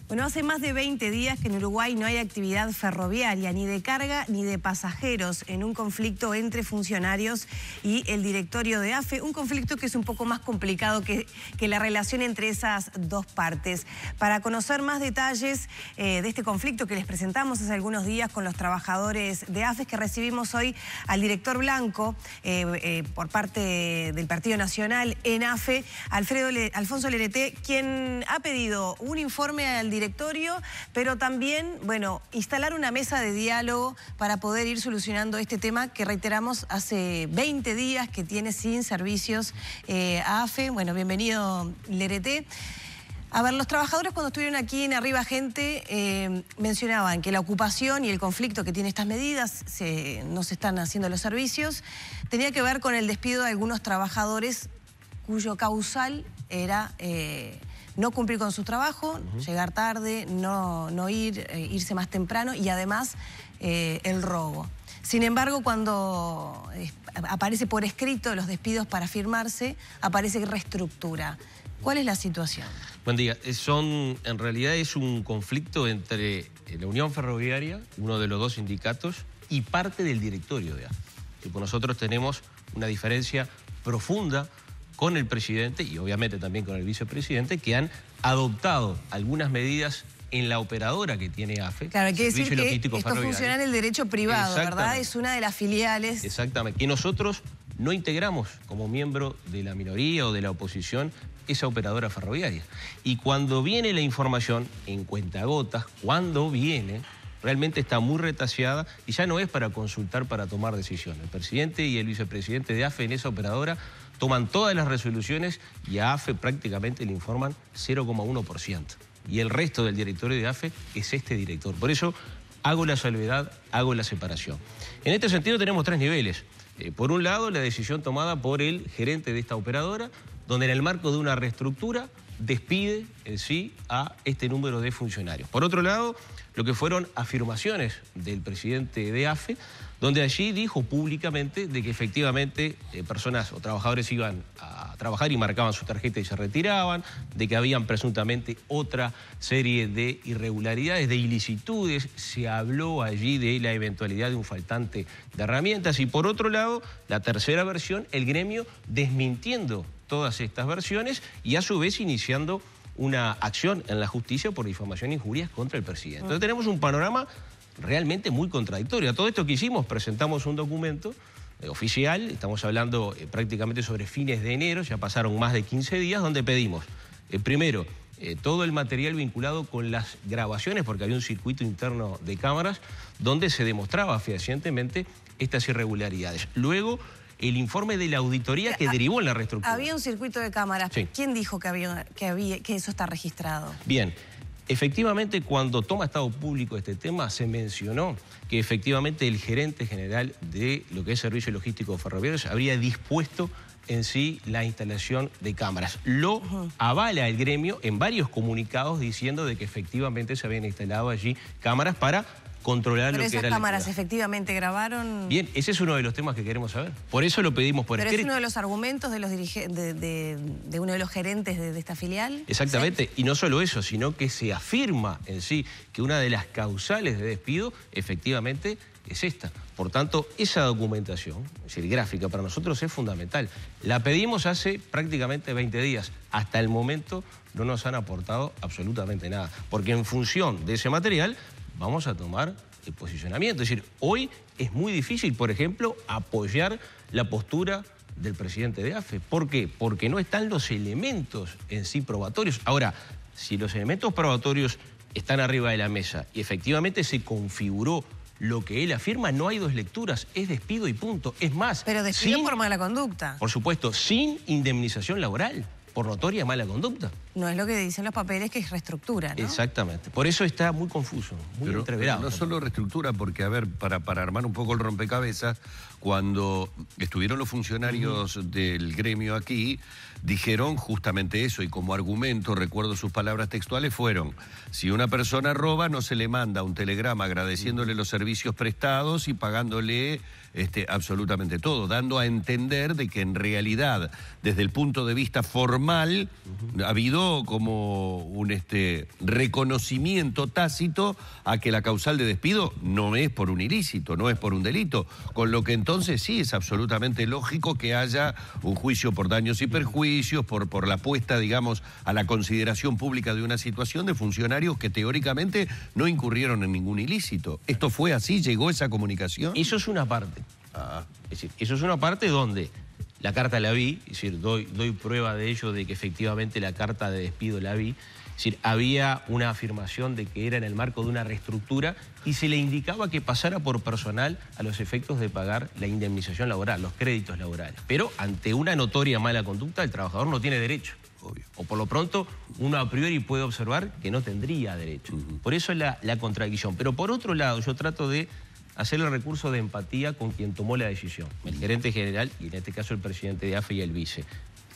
Bueno, hace más de 20 días que en Uruguay no hay actividad ferroviaria, ni de carga ni de pasajeros, en un conflicto entre funcionarios y el directorio de AFE, un conflicto que es un poco más complicado que la relación entre esas dos partes. Para conocer más detalles de este conflicto que les presentamos hace algunos días con los trabajadores de AFE, que recibimos hoy al director blanco por parte del Partido Nacional en AFE, Alfonso Lerete, quien ha pedido un informe al directorio, pero también, bueno, instalar una mesa de diálogo para poder ir solucionando este tema que, reiteramos, hace 20 días que tiene sin servicios a AFE. Bueno, bienvenido, Lerete. A ver, los trabajadores cuando estuvieron aquí en Arriba Gente mencionaban que la ocupación y el conflicto que tiene estas medidas, no se están haciendo los servicios, tenía que ver con el despido de algunos trabajadores cuyo causal era no cumplir con su trabajo, llegar tarde, no irse más temprano y además el robo. Sin embargo, cuando aparece por escrito los despidos para firmarse, aparece reestructura. ¿Cuál es la situación? Buen día. En realidad es un conflicto entre la Unión Ferroviaria, uno de los dos sindicatos, y parte del directorio de AFE. Nosotros tenemos una diferencia profunda con el presidente y obviamente también con el vicepresidente, que han adoptado algunas medidas en la operadora que tiene AFE. Claro, hay que decir que esto funciona en el derecho privado, ¿verdad? Es una de las filiales. Exactamente, que nosotros no integramos como miembro de la minoría o de la oposición esa operadora ferroviaria. Y cuando viene la información, en cuentagotas, cuando viene, realmente está muy retaseada y ya no es para consultar, para tomar decisiones. El presidente y el vicepresidente de AFE en esa operadora toman todas las resoluciones y a AFE prácticamente le informan 0,1%. Y el resto del directorio de AFE es este director. Por eso hago la salvedad, hago la separación. En este sentido tenemos tres niveles. Por un lado, la decisión tomada por el gerente de esta operadora, donde en el marco de una reestructura despide en sí a este número de funcionarios. Por otro lado, lo que fueron afirmaciones del presidente de AFE, donde allí dijo públicamente de que efectivamente personas o trabajadores iban a trabajar y marcaban su tarjeta y se retiraban, de que habían presuntamente otra serie de irregularidades, de ilicitudes. Se habló allí de la eventualidad de un faltante de herramientas. Y por otro lado, la tercera versión, el gremio desmintiendo todas estas versiones y a su vez iniciando una acción en la justicia por difamación e injurias contra el presidente. Entonces tenemos un panorama realmente muy contradictorio. A todo esto que hicimos, presentamos un documento oficial, estamos hablando prácticamente sobre fines de enero, ya pasaron más de 15 días, donde pedimos, primero, todo el material vinculado con las grabaciones, porque había un circuito interno de cámaras donde se demostraba fehacientemente estas irregularidades. Luego, el informe de la auditoría que derivó en la reestructura. Había un circuito de cámaras. Sí. ¿Quién dijo que eso está registrado? Bien, efectivamente cuando toma estado público este tema se mencionó que efectivamente el gerente general de lo que es Servicios Logísticos Ferroviarios habría dispuesto en sí la instalación de cámaras. Lo avala el gremio en varios comunicados diciendo de que efectivamente se habían instalado allí cámaras para controlar lo que era la actividad. ¿Pero esas cámaras efectivamente grabaron? Bien, ese es uno de los temas que queremos saber. Por eso lo pedimos por escrito. ¿Pero es uno de los argumentos de los de uno de los gerentes de esta filial? Exactamente, ¿Sí? Y no solo eso, sino que se afirma en sí que una de las causales de despido efectivamente es esta. Por tanto, esa documentación, es decir, gráfica, para nosotros es fundamental. La pedimos hace prácticamente 20 días. Hasta el momento no nos han aportado absolutamente nada, porque en función de ese material vamos a tomar el posicionamiento. Es decir, hoy es muy difícil, por ejemplo, apoyar la postura del presidente de AFE. ¿Por qué? Porque no están los elementos en sí probatorios. Ahora, si los elementos probatorios están arriba de la mesa y efectivamente se configuró lo que él afirma, no hay dos lecturas, es despido y punto. Es más, pero despido por mala conducta. Por supuesto, sin indemnización laboral, por notoria mala conducta. No es lo que dicen los papeles, que es reestructura, ¿no? Exactamente. Por eso está muy confuso, muy entreverado. Pero no solo reestructura, porque, a ver, para armar un poco el rompecabezas, cuando estuvieron los funcionarios del gremio aquí, dijeron justamente eso, y como argumento, recuerdo sus palabras textuales, fueron: si una persona roba, no se le manda un telegrama agradeciéndole los servicios prestados y pagándole absolutamente todo, dando a entender de que en realidad, desde el punto de vista formal, ha habido quedó como un reconocimiento tácito a que la causal de despido no es por un ilícito, no es por un delito, con lo que entonces sí es absolutamente lógico que haya un juicio por daños y perjuicios, por la puesta, digamos, a la consideración pública de una situación de funcionarios que teóricamente no incurrieron en ningún ilícito. ¿Esto fue así? ¿Llegó esa comunicación? Eso es una parte. Es decir, eso es una parte donde la carta la vi, es decir, doy prueba de ello, de que efectivamente la carta de despido la vi. Es decir, había una afirmación de que era en el marco de una reestructura y se le indicaba que pasara por personal a los efectos de pagar la indemnización laboral, los créditos laborales. Pero ante una notoria mala conducta, el trabajador no tiene derecho. Obvio. O por lo pronto, uno a priori puede observar que no tendría derecho. Por eso es la contradicción. Pero por otro lado, yo trato de hacer el recurso de empatía con quien tomó la decisión, el gerente general y en este caso el presidente de AFE y el vice.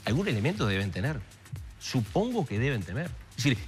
Algún elemento deben tener, supongo que deben tener. Es decir,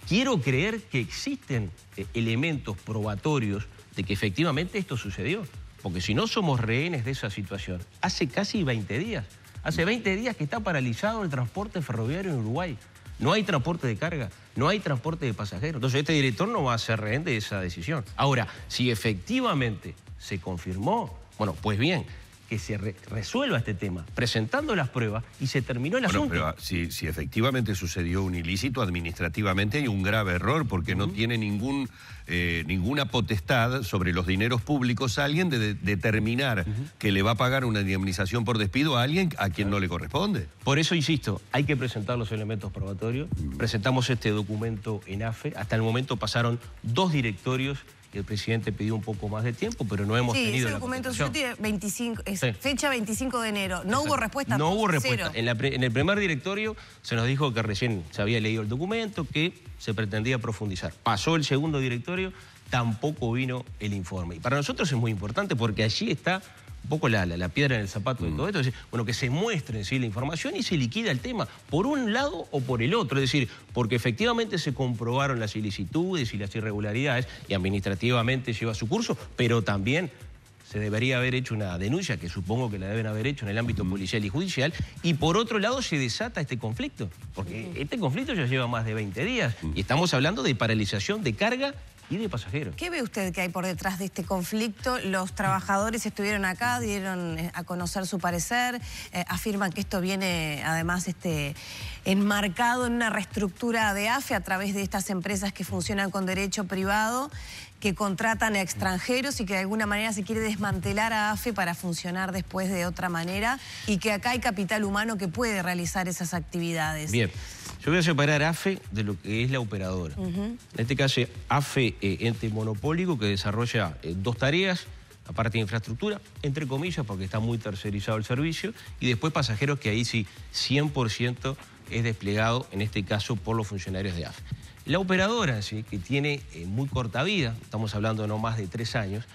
quiero creer que existen elementos probatorios de que efectivamente esto sucedió, porque si no somos rehenes de esa situación. Hace casi 20 días, hace 20 días que está paralizado el transporte ferroviario en Uruguay. No hay transporte de carga, no hay transporte de pasajeros. Entonces este director no va a ser rehén de esa decisión. Ahora, si efectivamente se confirmó, bueno, pues bien, que se resuelva este tema, presentando las pruebas y se terminó el asunto. Pero si efectivamente sucedió un ilícito, administrativamente hay un grave error porque no tiene ninguna potestad sobre los dineros públicos alguien de determinar que le va a pagar una indemnización por despido a alguien a quien no le corresponde. Por eso, insisto, hay que presentar los elementos probatorios. Presentamos este documento en AFE. Hasta el momento pasaron 2 directorios. El presidente pidió un poco más de tiempo, pero no hemos tenido la contestación. Sí, ese documento 25, fecha 25 de enero. No hubo respuesta. No hubo respuesta. En el primer directorio se nos dijo que recién se había leído el documento, que se pretendía profundizar. Pasó el segundo directorio, tampoco vino el informe. Y para nosotros es muy importante porque allí está un poco la piedra en el zapato de todo esto. Es decir, bueno, que se muestre en sí la información y se liquida el tema por un lado o por el otro. Es decir, porque efectivamente se comprobaron las ilicitudes y las irregularidades y administrativamente lleva su curso, pero también se debería haber hecho una denuncia, que supongo que la deben haber hecho en el ámbito policial y judicial, y por otro lado se desata este conflicto, porque este conflicto ya lleva más de 20 días y estamos hablando de paralización de carga y de pasajeros. ¿Qué ve usted que hay por detrás de este conflicto? Los trabajadores estuvieron acá, dieron a conocer su parecer, afirman que esto viene además enmarcado en una reestructura de AFE a través de estas empresas que funcionan con derecho privado, que contratan a extranjeros y que de alguna manera se quiere desmantelar a AFE para funcionar después de otra manera y que acá hay capital humano que puede realizar esas actividades. Bien. Yo voy a separar AFE de lo que es la operadora. En este caso, AFE, ente monopólico que desarrolla 2 tareas, la parte de infraestructura, entre comillas, porque está muy tercerizado el servicio, y después pasajeros, que ahí sí 100% es desplegado, en este caso, por los funcionarios de AFE. La operadora, ¿sí?, que tiene muy corta vida, estamos hablando de no más de 3 años,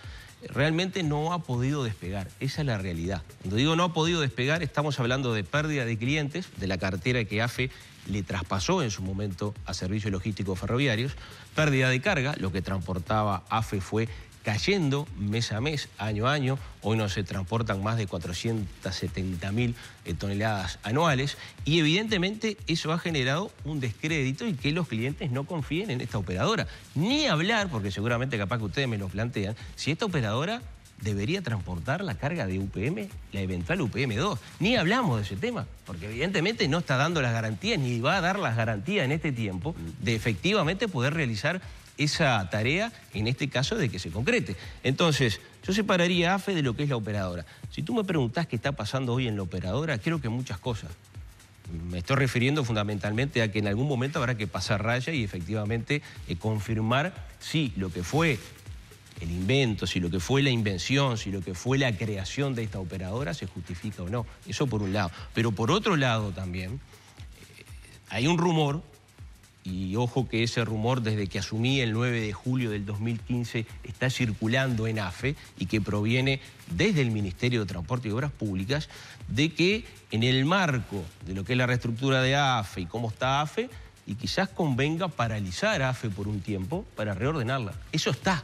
realmente no ha podido despegar. Esa es la realidad. Cuando digo no ha podido despegar, estamos hablando de pérdida de clientes, de la cartera que AFE le traspasó en su momento a Servicios Logísticos Ferroviarios, pérdida de carga, lo que transportaba AFE fue cayendo mes a mes, año a año. Hoy no se transportan más de 470.000 toneladas anuales y evidentemente eso ha generado un descrédito y que los clientes no confíen en esta operadora. Ni hablar, porque seguramente capaz que ustedes me lo plantean, si esta operadora debería transportar la carga de UPM, la eventual UPM2. Ni hablamos de ese tema, porque evidentemente no está dando las garantías, ni va a dar las garantías en este tiempo de efectivamente poder realizar esa tarea, en este caso de que se concrete. Entonces, yo separaría a AFE de lo que es la operadora. Si tú me preguntás qué está pasando hoy en la operadora, creo que muchas cosas. Me estoy refiriendo fundamentalmente a que en algún momento habrá que pasar raya y efectivamente confirmar si lo que fue el invento, si lo que fue la invención, si lo que fue la creación de esta operadora se justifica o no. Eso por un lado. Pero por otro lado también hay un rumor, y ojo que ese rumor desde que asumí el 9 de julio del 2015 está circulando en AFE y que proviene desde el Ministerio de Transporte y Obras Públicas, de que en el marco de lo que es la reestructura de AFE y cómo está AFE, y quizás convenga paralizar AFE por un tiempo para reordenarla. Eso está.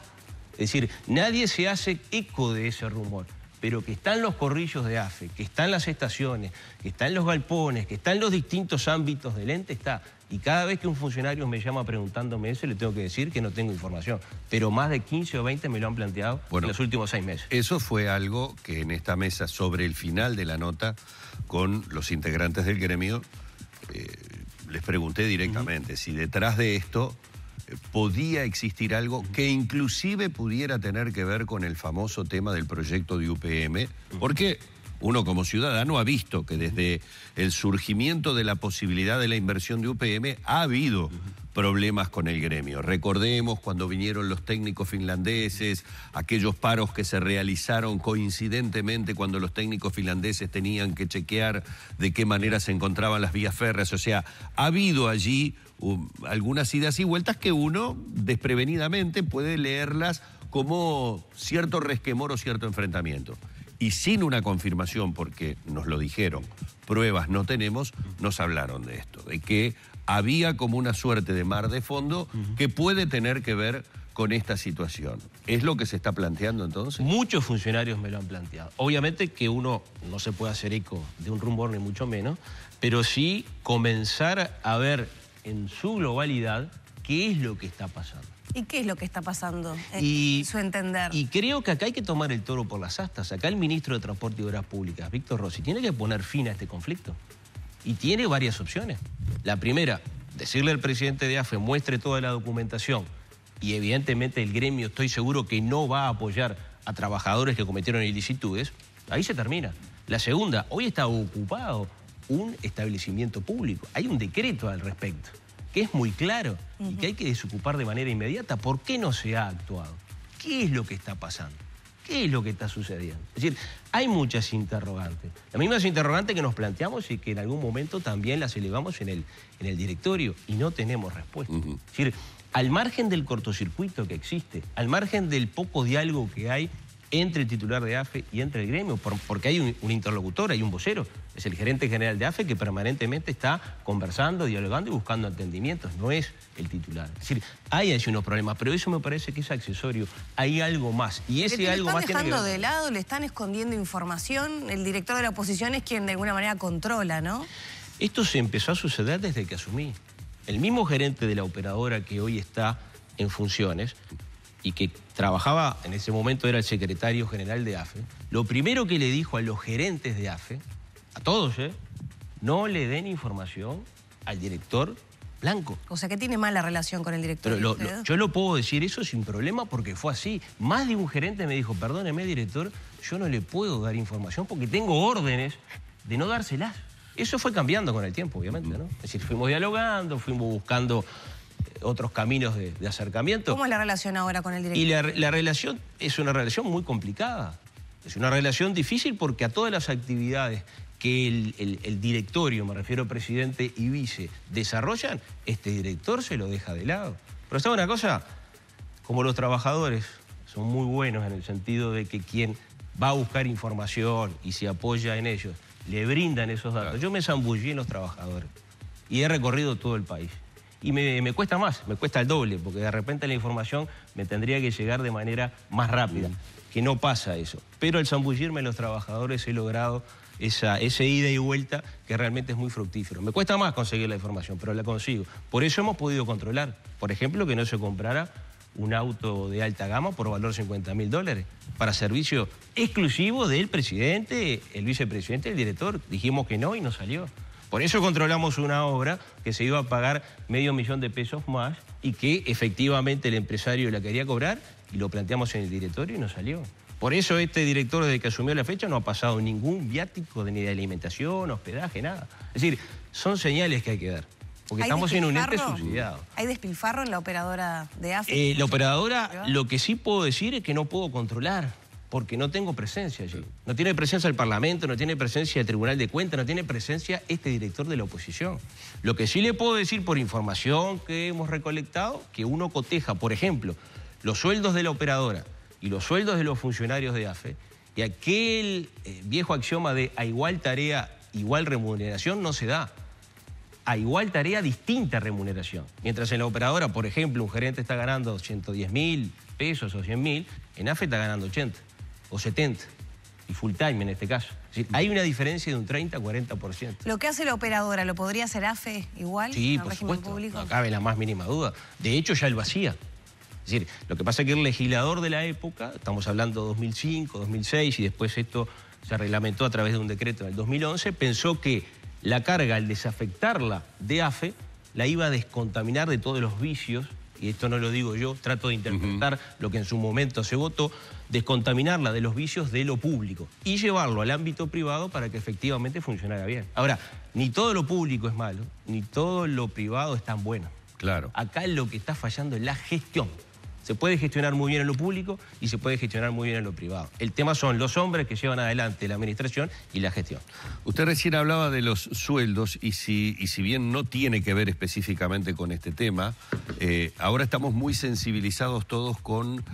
Es decir, nadie se hace eco de ese rumor. pero que están los corrillos de AFE, que están las estaciones, que están los galpones, que están los distintos ámbitos del ente, está. Y cada vez que un funcionario me llama preguntándome eso, le tengo que decir que no tengo información. Pero más de 15 o 20 me lo han planteado en los últimos 6 meses. Eso fue algo que en esta mesa, sobre el final de la nota, con los integrantes del gremio, les pregunté directamente si detrás de esto podía existir algo que inclusive pudiera tener que ver con el famoso tema del proyecto de UPM, porque uno como ciudadano ha visto que desde el surgimiento de la posibilidad de la inversión de UPM ha habido problemas con el gremio. Recordemos cuando vinieron los técnicos finlandeses, aquellos paros que se realizaron coincidentemente cuando los técnicos finlandeses tenían que chequear de qué manera se encontraban las vías férreas. O sea, ha habido allí algunas idas y vueltas que uno desprevenidamente puede leerlas como cierto resquemor o cierto enfrentamiento. Y sin una confirmación, porque nos lo dijeron, pruebas no tenemos, nos hablaron de esto, de que había como una suerte de mar de fondo que puede tener que ver con esta situación. ¿Es lo que se está planteando entonces? Muchos funcionarios me lo han planteado. Obviamente que uno no se puede hacer eco de un rumor ni mucho menos, pero sí comenzar a ver en su globalidad qué es lo que está pasando. ¿Y qué es lo que está pasando, en su entender? Y creo que acá hay que tomar el toro por las astas. Acá el ministro de Transporte y Obras Públicas, Víctor Rossi, tiene que poner fin a este conflicto. Y tiene varias opciones. La primera, decirle al presidente de AFE, muestre toda la documentación. Y evidentemente el gremio, estoy seguro que no va a apoyar a trabajadores que cometieron ilicitudes. Ahí se termina. La segunda, hoy está ocupado un establecimiento público. Hay un decreto al respecto, que es muy claro y que hay que desocupar de manera inmediata. ¿Por qué no se ha actuado? ¿Qué es lo que está pasando? ¿Qué es lo que está sucediendo? Es decir, hay muchas interrogantes. Las mismas interrogantes que nos planteamos y que en algún momento también las elevamos en el directorio y no tenemos respuesta. Es decir, al margen del cortocircuito que existe, al margen del poco diálogo que hay entre el titular de AFE y entre el gremio, porque hay un interlocutor, hay un vocero, es el gerente general de AFE que permanentemente está conversando, dialogando y buscando entendimientos, no es el titular. Es decir, hay allí unos problemas, pero eso me parece que es accesorio, hay algo más. Y ese algo más tiene que ver. ¿Le están dejando de lado, le están escondiendo información? El director de la oposición es quien de alguna manera controla, ¿no? Esto se empezó a suceder desde que asumí. El mismo gerente de la operadora que hoy está en funciones y que trabajaba, en ese momento era el secretario general de AFE, lo primero que le dijo a los gerentes de AFE, a todos, no le den información al director Blanco. O sea, que tiene mala relación con el director. Pero yo lo puedo decir eso sin problema porque fue así. Más de un gerente me dijo, perdóneme, director, yo no le puedo dar información porque tengo órdenes de no dárselas. Eso fue cambiando con el tiempo, obviamente, ¿no? Es decir, fuimos dialogando, fuimos buscando otros caminos de acercamiento. ¿Cómo es la relación ahora con el director? Y la relación es una relación muy complicada. Es una relación difícil porque a todas las actividades que el directorio, me refiero presidente y vice, desarrollan, este director se lo deja de lado. Pero ¿sabe una cosa? Como los trabajadores son muy buenos en el sentido de que quien va a buscar información y se apoya en ellos, le brindan esos datos. Claro. Yo me zambullí en los trabajadores y he recorrido todo el país. Y me cuesta más, me cuesta el doble, porque de repente la información me tendría que llegar de manera más rápida, que no pasa eso. Pero al zambullirme en los trabajadores he logrado ese ida y vuelta que realmente es muy fructífero. Me cuesta más conseguir la información, pero la consigo. Por eso hemos podido controlar, por ejemplo, que no se comprara un auto de alta gama por valor de $50.000 para servicio exclusivo del presidente, el vicepresidente y el director. Dijimos que no y no salió. Por eso controlamos una obra que se iba a pagar $500.000 más y que efectivamente el empresario la quería cobrar y lo planteamos en el directorio y no salió. Por eso este director, desde que asumió la fecha, no ha pasado ningún viático ni de alimentación, hospedaje, nada. Es decir, son señales que hay que dar, porque estamos en un ente subsidiado. ¿Hay despilfarro en la operadora de AFE? La operadora, lo que sí puedo decir es que no puedo controlar, porque no tengo presencia allí. No tiene presencia el Parlamento, no tiene presencia el Tribunal de Cuentas, no tiene presencia este director de la oposición. Lo que sí le puedo decir por información que hemos recolectado, que uno coteja, por ejemplo, los sueldos de la operadora y los sueldos de los funcionarios de AFE, y aquel viejo axioma de a igual tarea, igual remuneración no se da. A igual tarea, distinta remuneración. Mientras en la operadora, por ejemplo, un gerente está ganando $110.000 o $100.000, en AFE está ganando 80 o 70. y full time en este caso. Es decir, hay una diferencia de un 30-40%. ¿Lo que hace la operadora lo podría hacer AFE igual? Sí, por supuesto, público? no cabe la más mínima duda. De hecho, ya lo hacía. Es decir, lo que pasa es que el legislador de la época, estamos hablando de 2005, 2006, y después esto se reglamentó a través de un decreto en el 2011, pensó que la carga, al desafectarla de AFE, la iba a descontaminar de todos los vicios, y esto no lo digo yo, trato de interpretar lo que en su momento se votó, descontaminarla de los vicios de lo público y llevarlo al ámbito privado para que efectivamente funcionara bien. Ahora, ni todo lo público es malo, ni todo lo privado es tan bueno. Claro. Acá lo que está fallando es la gestión. Se puede gestionar muy bien en lo público y se puede gestionar muy bien en lo privado. El tema son los hombres que llevan adelante la administración y la gestión. Usted recién hablaba de los sueldos y si bien no tiene que ver específicamente con este tema, ahora estamos muy sensibilizados todos con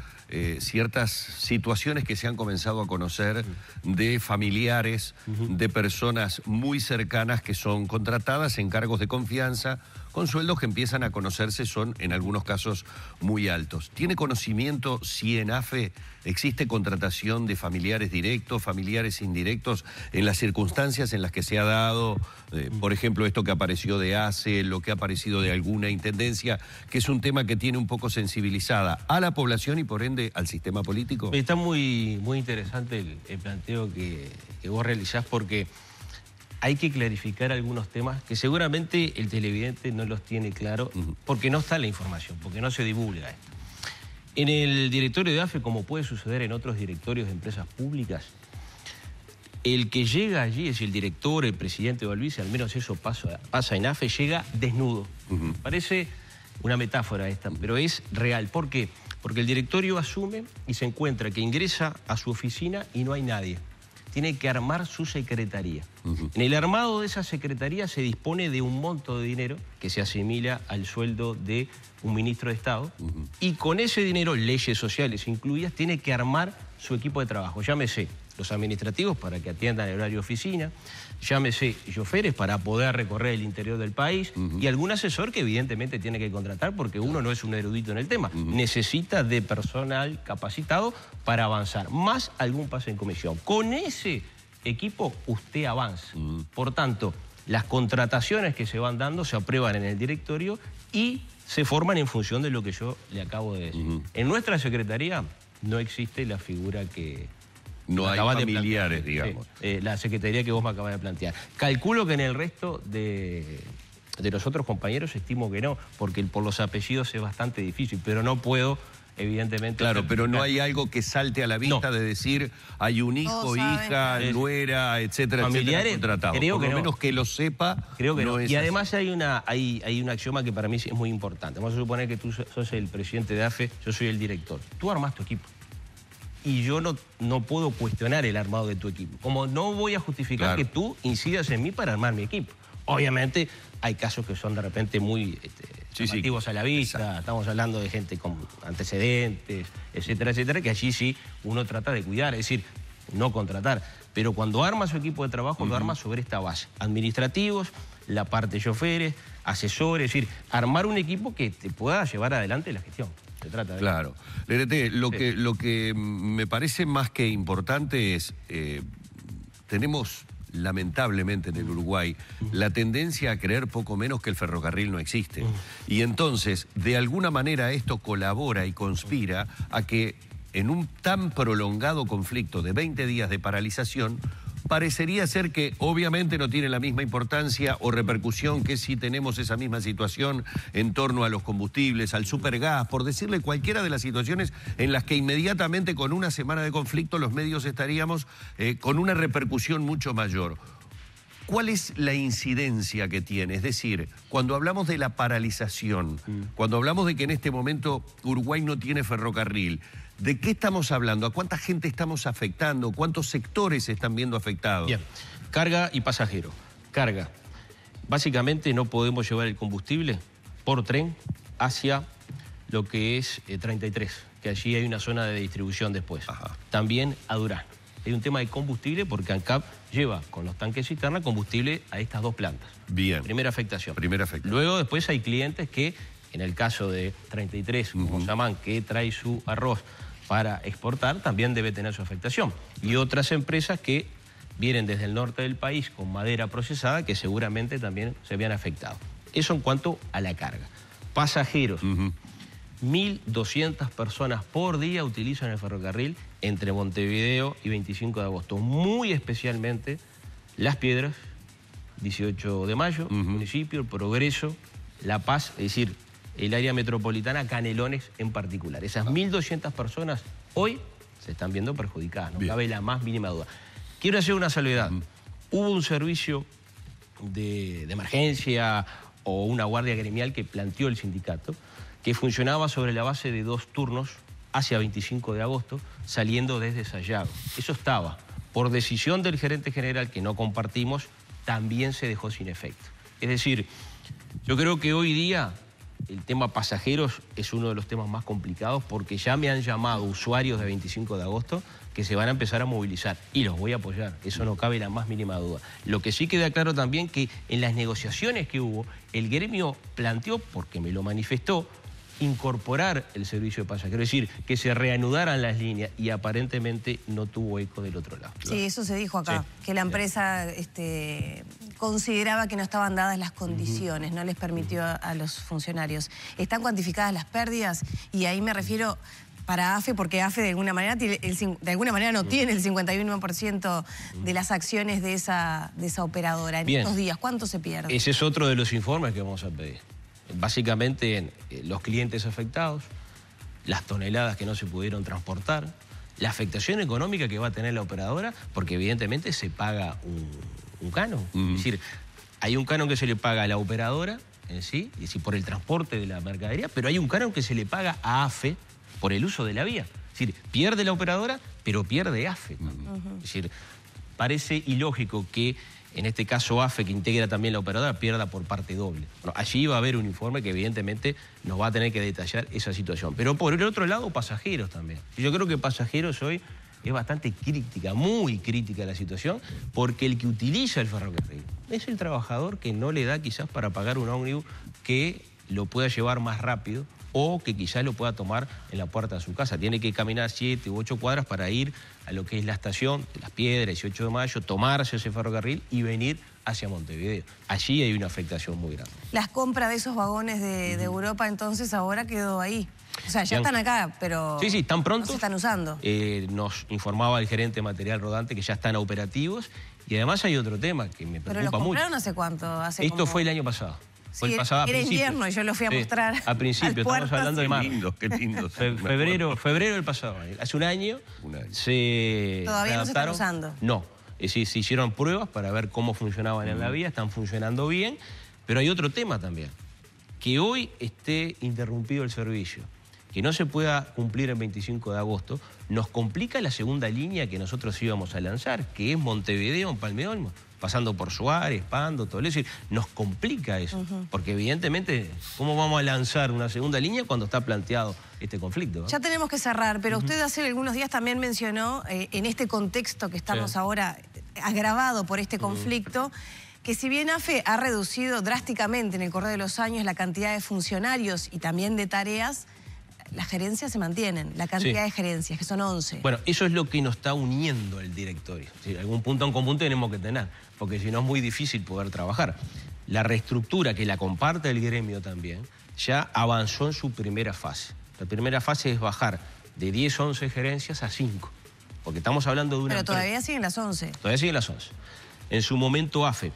ciertas situaciones que se han comenzado a conocer de familiares, de personas muy cercanas que son contratadas en cargos de confianza, con sueldos que empiezan a conocerse, son en algunos casos muy altos. ¿Tiene conocimiento si en AFE existe contratación de familiares directos, familiares indirectos, en las circunstancias en las que se ha dado, por ejemplo, esto que apareció de ACE, lo que ha aparecido de alguna intendencia, que es un tema que tiene un poco sensibilizada a la población y por ende al sistema político? Está muy interesante el planteo que vos realizás, porque hay que clarificar algunos temas que seguramente el televidente no los tiene claro porque no está la información, porque no se divulga esto. En el directorio de AFE, como puede suceder en otros directorios de empresas públicas, el que llega allí, es el director, el presidente o el vice, al menos eso pasa en AFE, llega desnudo. Parece una metáfora esta, pero es real. ¿Por qué? Porque el directorio asume y se encuentra que ingresa a su oficina y no hay nadie. Tiene que armar su secretaría. En el armado de esa secretaría se dispone de un monto de dinero que se asimila al sueldo de un ministro de Estado y con ese dinero, leyes sociales incluidas, tiene que armar su equipo de trabajo. Llámese los administrativos para que atiendan el horario de oficina, llámese choferes para poder recorrer el interior del país y algún asesor que evidentemente tiene que contratar porque uno no es un erudito en el tema. Necesita de personal capacitado para avanzar, más algún pase en comisión. Con ese equipo usted avanza. Por tanto, las contrataciones que se van dando se aprueban en el directorio y se forman en función de lo que yo le acabo de decir. En nuestra secretaría no existe la figura que... No hay familiares, digamos. Sí, la secretaría que vos me acabas de plantear. Calculo que en el resto de los otros compañeros estimo que no, porque por los apellidos es bastante difícil, pero no puedo, evidentemente... Claro, pero no hay algo que salte a la vista de decir hay un hijo, hija, nuera, etcétera, familiares, etcétera, contratado. Creo por que lo menos que lo sepa. Creo que no. Es y así. además hay un axioma que para mí es muy importante. Vamos a suponer que tú sos el presidente de AFE, yo soy el director. Tú armás tu equipo. Y yo no puedo cuestionar el armado de tu equipo. Como no voy a justificar que tú incidas en mí para armar mi equipo. Obviamente hay casos que son de repente muy llamativos a la vista. Exacto. Estamos hablando de gente con antecedentes, etcétera, etcétera, que allí sí uno trata de cuidar, es decir, no contratar. Pero cuando arma su equipo de trabajo, lo arma sobre esta base. Administrativos, la parte choferes, asesores, es decir, armar un equipo que te pueda llevar adelante la gestión. Se trata de claro. Lerete, lo que me parece más que importante es, tenemos lamentablemente en el Uruguay la tendencia a creer poco menos que el ferrocarril no existe. Y entonces, de alguna manera esto colabora y conspira a que en un tan prolongado conflicto de 20 días de paralización, parecería ser que obviamente no tiene la misma importancia o repercusión que si tenemos esa misma situación en torno a los combustibles, al supergas, por decirle cualquiera de las situaciones en las que inmediatamente con una semana de conflicto los medios estaríamos con una repercusión mucho mayor. ¿Cuál es la incidencia que tiene? Es decir, cuando hablamos de la paralización, cuando hablamos de que en este momento Uruguay no tiene ferrocarril, ¿de qué estamos hablando? ¿A cuánta gente estamos afectando? ¿Cuántos sectores se están viendo afectados? Bien, carga y pasajero. Carga. Básicamente no podemos llevar el combustible por tren hacia lo que es 33, que allí hay una zona de distribución después. También a Durán. Hay un tema de combustible porque ANCAP lleva con los tanques cisterna combustible a estas dos plantas. Bien. Primera afectación. Primera afectación. Luego después hay clientes que, en el caso de 33, como llaman, que trae su arroz para exportar también debe tener su afectación. Y otras empresas que vienen desde el norte del país con madera procesada que seguramente también se habían afectado. Eso en cuanto a la carga. Pasajeros. 1.200 personas por día utilizan el ferrocarril entre Montevideo y 25 de agosto. Muy especialmente Las Piedras, 18 de mayo, municipio, el Progreso, La Paz, es decir, el área metropolitana, Canelones en particular. Esas 1.200 personas hoy se están viendo perjudicadas, no cabe la más mínima duda. Quiero hacer una salvedad. Hubo un servicio de emergencia o una guardia gremial que planteó el sindicato, que funcionaba sobre la base de 2 turnos hacia 25 de agosto, saliendo desde Sayago. Eso estaba. Por decisión del gerente general, que no compartimos, también se dejó sin efecto. Es decir, yo creo que hoy día el tema pasajeros es uno de los temas más complicados porque ya me han llamado usuarios de 25 de agosto que se van a empezar a movilizar y los voy a apoyar, eso no cabe la más mínima duda. Lo que sí queda claro también que en las negociaciones que hubo, el gremio planteó, porque me lo manifestó, incorporar el servicio de pasajeros, es decir, que se reanudaran las líneas y aparentemente no tuvo eco del otro lado. Sí, eso se dijo acá, que la empresa consideraba que no estaban dadas las condiciones, no les permitió a los funcionarios. ¿Están cuantificadas las pérdidas? Y ahí me refiero para AFE, porque AFE de alguna manera no tiene el 51% de las acciones de esa operadora. En estos días, ¿cuánto se pierde? Ese es otro de los informes que vamos a pedir. Básicamente los clientes afectados, las toneladas que no se pudieron transportar, la afectación económica que va a tener la operadora, porque evidentemente se paga un canon. Es decir, hay un canon que se le paga a la operadora en sí, es decir, por el transporte de la mercadería, pero hay un canon que se le paga a AFE por el uso de la vía. Es decir, pierde la operadora, pero pierde AFE. Es decir, parece ilógico que en este caso AFE, que integra también la operadora, pierda por parte doble. Bueno, allí va a haber un informe que evidentemente nos va a tener que detallar esa situación. Pero por el otro lado, pasajeros también. Yo creo que pasajeros hoy es bastante crítica, muy crítica la situación, porque el que utiliza el ferrocarril es el trabajador que no le da quizás para pagar un ómnibus que lo pueda llevar más rápido o que quizás lo pueda tomar en la puerta de su casa. Tiene que caminar 7 u 8 cuadras para ir a lo que es la estación de Las Piedras, 18 de mayo, tomarse ese ferrocarril y venir hacia Montevideo. Allí hay una afectación muy grande. Las compras de esos vagones de Europa entonces ahora quedó ahí. O sea, ya están acá, pero sí, están prontos. No se están usando. Nos informaba el gerente de material rodante que ya están operativos y además hay otro tema que me preocupa mucho. ¿Pero los compraron hace cuánto? Esto fue el año pasado. Sí, era invierno y yo lo fui a mostrar. A principio, estamos hablando de marzo. Qué lindo. Febrero del pasado. Hace un año. Se ¿Todavía adaptaron. no se están usando? No. Es decir, se hicieron pruebas para ver cómo funcionaban en la vía, están funcionando bien, pero hay otro tema también. Que hoy esté interrumpido el servicio, que no se pueda cumplir el 25 de agosto, nos complica la segunda línea que nosotros íbamos a lanzar, que es Montevideo en Palme de Olmo, pasando por Suárez, Pando, todo eso. Es decir, nos complica eso, porque evidentemente, ¿cómo vamos a lanzar una segunda línea cuando está planteado este conflicto, ¿no? Ya tenemos que cerrar, pero usted hace algunos días también mencionó, en este contexto que estamos ahora agravado por este conflicto, que si bien AFE ha reducido drásticamente en el correr de los años la cantidad de funcionarios y también de tareas, las gerencias se mantienen, la cantidad de gerencias, que son 11. Bueno, eso es lo que nos está uniendo el directorio. ¿Sí? Algún punto en común tenemos que tener, porque si no es muy difícil poder trabajar. La reestructura, que la comparte el gremio también, ya avanzó en su primera fase. La primera fase es bajar de 10, 11 gerencias a 5, porque estamos hablando de una... Pero todavía siguen las 11. Todavía siguen las 11. En su momento AFE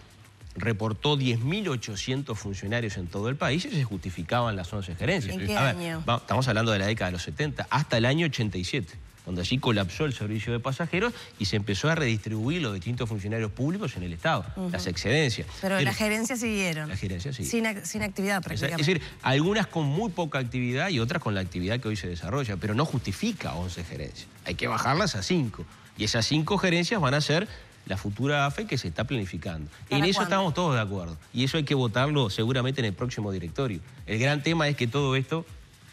reportó 10.800 funcionarios en todo el país y se justificaban las 11 gerencias. ¿En qué año? Estamos hablando de la década de los 70, hasta el año 87, cuando allí colapsó el servicio de pasajeros y se empezó a redistribuir los distintos funcionarios públicos en el Estado, las excedencias. Pero las gerencias siguieron. Las gerencias siguieron. Sin actividad prácticamente. Es decir, algunas con muy poca actividad y otras con la actividad que hoy se desarrolla, pero no justifica 11 gerencias. Hay que bajarlas a 5. Y esas 5 gerencias van a ser la futura AFE que se está planificando. En eso estamos todos de acuerdo. Y eso hay que votarlo seguramente en el próximo directorio. El gran tema es que todo esto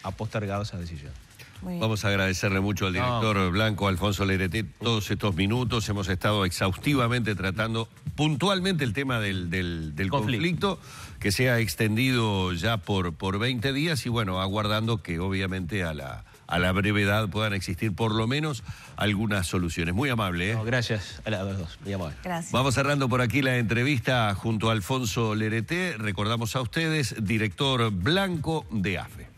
ha postergado esa decisión. Vamos a agradecerle mucho al director Blanco, Alfonso Lerete, todos estos minutos. Hemos estado exhaustivamente tratando puntualmente el tema del conflicto, que se ha extendido ya por 20 días y bueno, aguardando que obviamente a a la brevedad puedan existir por lo menos algunas soluciones. Muy amable, ¿eh? No, gracias a los dos, muy amable. Gracias. Vamos cerrando por aquí la entrevista junto a Alfonso Lerete. Recordamos a ustedes, director blanco de AFE.